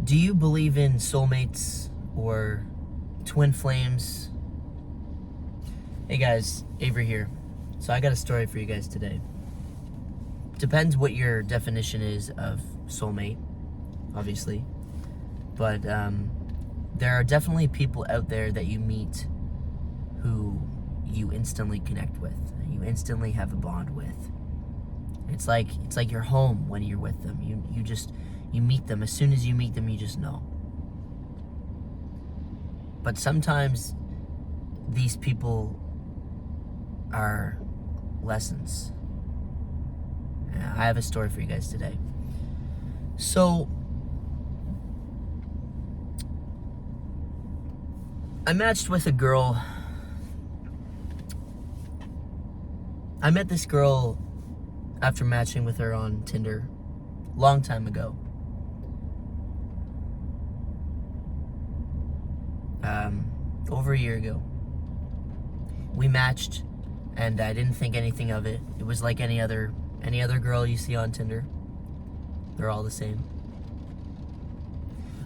Do you believe in soulmates or twin flames? Hey guys, Avery here. So I got a story for you guys today. Depends what your definition is of soulmate, obviously. But there are definitely people out there that you meet who you instantly connect with. You instantly have a bond with. It's like you're home when you're with them. You meet them. As soon as you meet them, you just know. But sometimes these people are lessons. I have a story for you guys today. So I matched with a girl. I met this girl after matching with her on Tinder long time ago. Over a year ago. We matched, and I didn't think anything of it. It was like any other girl you see on Tinder. They're all the same.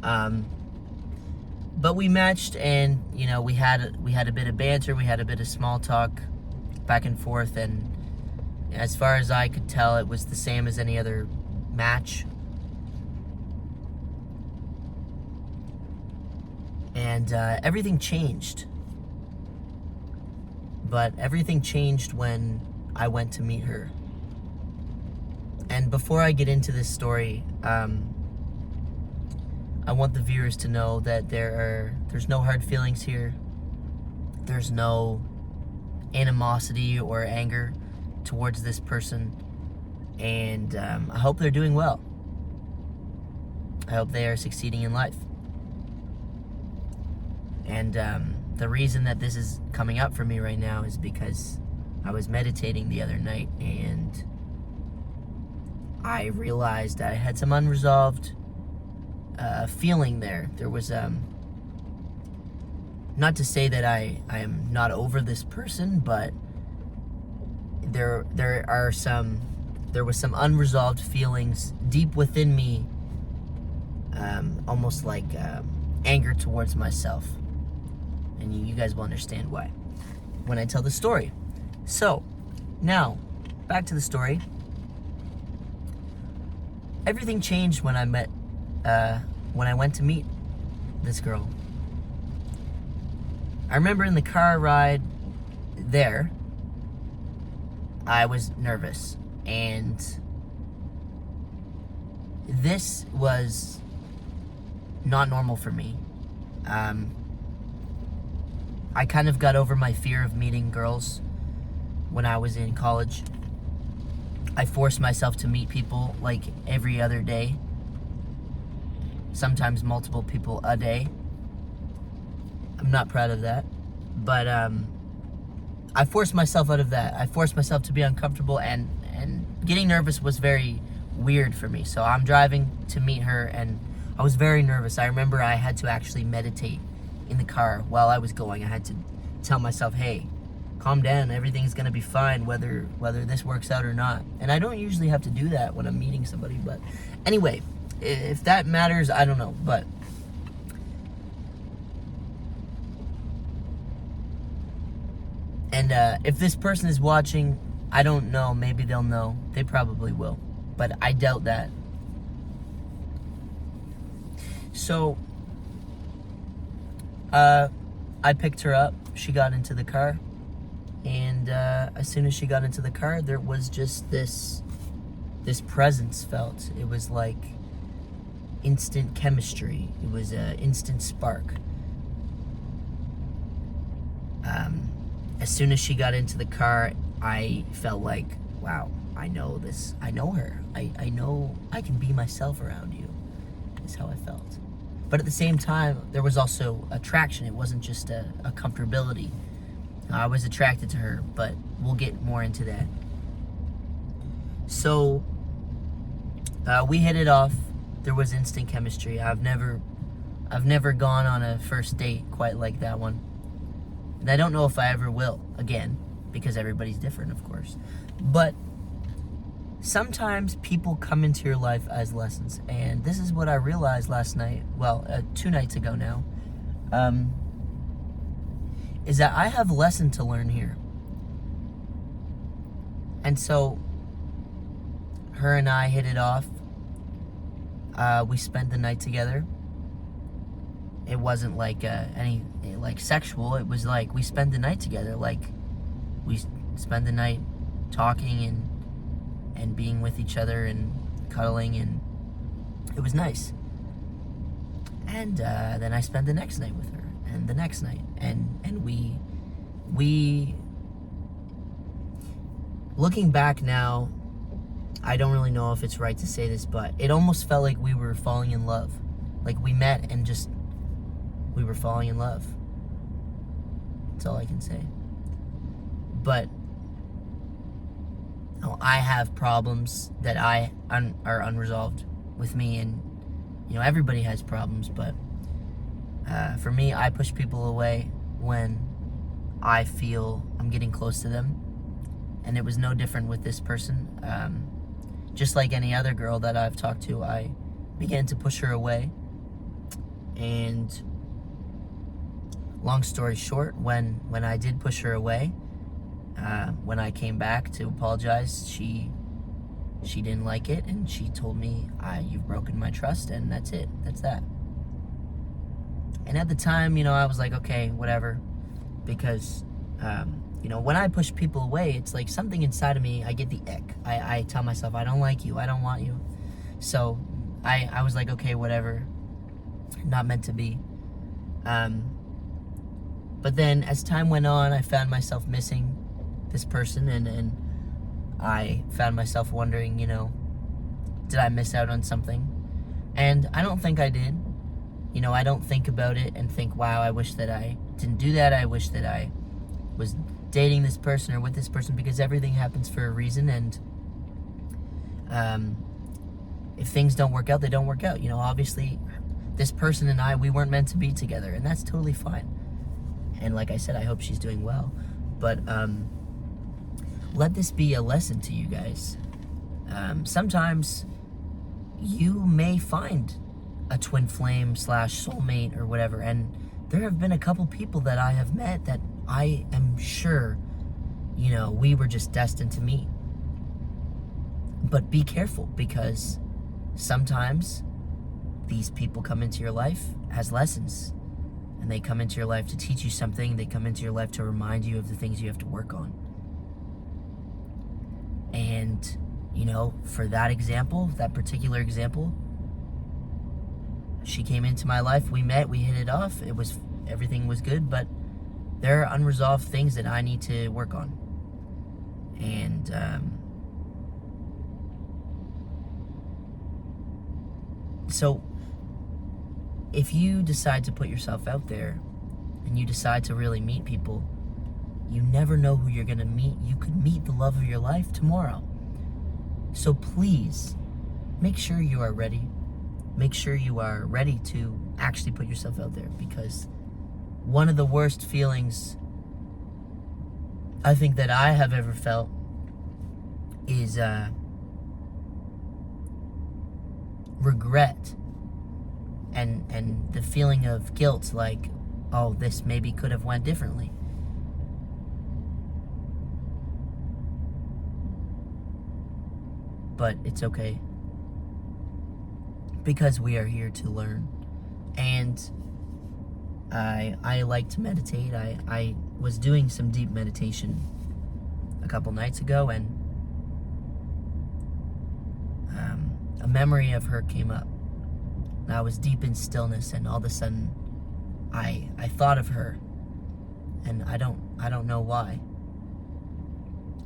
But we matched, and we had a bit of banter, we had a bit of small talk, back and forth, and as far as I could tell, it was the same as any other match. And everything changed. But everything changed when I went to meet her. And before I get into this story, I want the viewers to know that there's no hard feelings here. There's no animosity or anger towards this person. And I hope they're doing well. I hope they are succeeding in life. And the reason that this is coming up for me right now is because I was meditating the other night and I realized I had some unresolved feeling there. There was, not to say that I am not over this person, but there was some unresolved feelings deep within me, almost like anger towards myself. And you guys will understand why when I tell the story. So, now, back to the story. Everything changed when I went to meet this girl. I remember in the car ride there, I was nervous. And this was not normal for me. I kind of got over my fear of meeting girls when I was in college. I forced myself to meet people like every other day. Sometimes multiple people a day. I'm not proud of that. But I forced myself out of that. I forced myself to be uncomfortable, and getting nervous was very weird for me. So I'm driving to meet her and I was very nervous. I remember I had to actually meditate in the car while I was going. I had to tell myself, hey, calm down, everything's gonna be fine, whether this works out or not. And I don't usually have to do that when I'm meeting somebody, but anyway, if that matters, I don't know. But and if this person is watching, I don't know, maybe they'll know. They probably will, but I doubt that. So I picked her up. She got into the car, and as soon as she got into the car, there was just this presence felt. It was like instant chemistry. It was an instant spark. As soon as she got into the car, I felt like, wow, I know this. I know her. I know I can be myself around you, is how I felt. But at the same time, there was also attraction. It wasn't just a comfortability. I was attracted to her, but we'll get more into that. So we hit it off. There was instant chemistry. I've never gone on a first date quite like that one. And I don't know if I ever will again, because everybody's different, of course. But sometimes people come into your life as lessons, and this is what I realized last night, well, 2 nights ago now, is that I have a lesson to learn here. And so her and I hit it off. We spent the night together. It wasn't like any like sexual. It was like we spent the night together. Like we spent the night talking and being with each other and cuddling, and it was nice. And then I spent the next night with her, and the next night, and we looking back now, I don't really know if it's right to say this, but it almost felt like we were falling in love. Like we met and just, we were falling in love. That's all I can say. But I have problems that are unresolved with me, and everybody has problems, but for me, I push people away when I feel I'm getting close to them. And it was no different with this person. Just like any other girl that I've talked to, I began to push her away. And long story short, when I did push her away, when I came back to apologize, she didn't like it, and she told me, you've broken my trust, and that's it. That's that. And at the time, I was like, okay, whatever. Because, when I push people away, it's like something inside of me, I get the ick. I tell myself, I don't like you, I don't want you. So I was like, okay, whatever. Not meant to be. But then as time went on, I found myself missing this person, and I found myself wondering, did I miss out on something? And I don't think I did. I don't think about it and think, wow, I wish that I didn't do that. I wish that I was dating this person or with this person, because everything happens for a reason. And if things don't work out, they don't work out. Obviously, this person and we weren't meant to be together, and that's totally fine. And like I said, I hope she's doing well. But let this be a lesson to you guys. Sometimes you may find a twin flame / soulmate or whatever, and there have been a couple people that I have met that I am sure, we were just destined to meet. But be careful, because sometimes these people come into your life as lessons, and they come into your life to teach you something. They come into your life to remind you of the things you have to work on. And, for that example, that particular example, she came into my life, we met, we hit it off, everything was good, but there are unresolved things that I need to work on. And so if you decide to put yourself out there and you decide to really meet people, you never know who you're going to meet. You could meet the love of your life tomorrow. So please make sure you are ready. Make sure you are ready to actually put yourself out there, because one of the worst feelings I think that I have ever felt is regret and the feeling of guilt, like, oh, this maybe could have went differently. But it's okay, because we are here to learn. And I like to meditate. I was doing some deep meditation a couple nights ago, and a memory of her came up. And I was deep in stillness, and all of a sudden I thought of her, and I don't know why,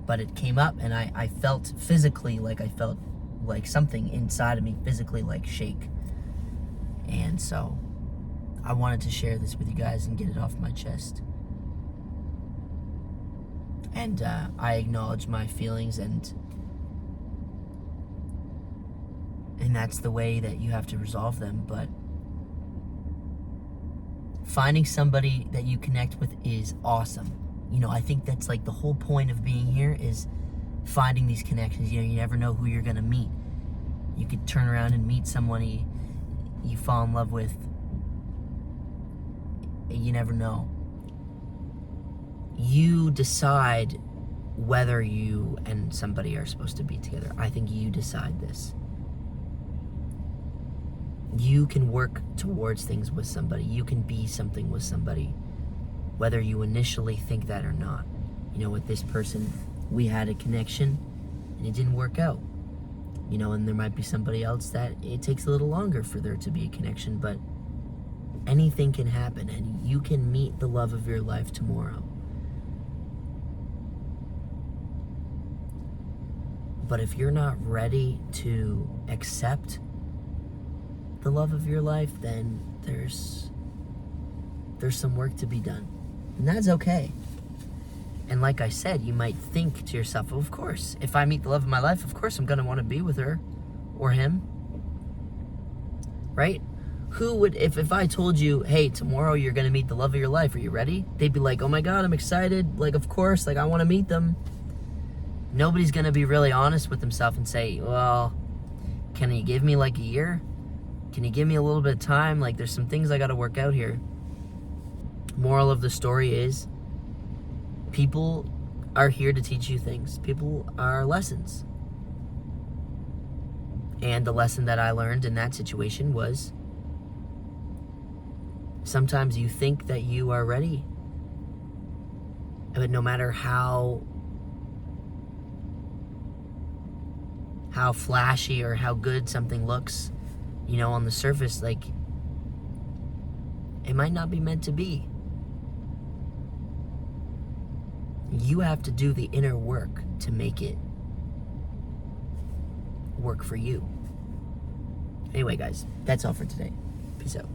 but it came up, and I felt physically like something inside of me physically like shake. And so I wanted to share this with you guys and get it off my chest. And I acknowledge my feelings, and that's the way that you have to resolve them. But finding somebody that you connect with is awesome. I think that's like the whole point of being here, is finding these connections. You never know who you're gonna meet. You could turn around and meet someone you fall in love with. You never know. You decide whether you and somebody are supposed to be together. I think you decide this. You can work towards things with somebody. You can be something with somebody, whether you initially think that or not. With this person, we had a connection and it didn't work out. And there might be somebody else that it takes a little longer for there to be a connection, but anything can happen, and you can meet the love of your life tomorrow. But if you're not ready to accept the love of your life, then there's some work to be done. And that's okay. And like I said, you might think to yourself, well, of course, if I meet the love of my life, of course I'm going to want to be with her or him. Right? Who would, if I told you, hey, tomorrow you're going to meet the love of your life, are you ready? They'd be like, oh my God, I'm excited. Like, of course, like I want to meet them. Nobody's going to be really honest with himself and say, well, can you give me like a year? Can you give me a little bit of time? Like, there's some things I got to work out here. Moral of the story is, people are here to teach you things. People are lessons. And the lesson that I learned in that situation was, sometimes you think that you are ready, but no matter how flashy or how good something looks, on the surface, like, it might not be meant to be. You have to do the inner work to make it work for you. Anyway, guys, that's all for today. Peace out.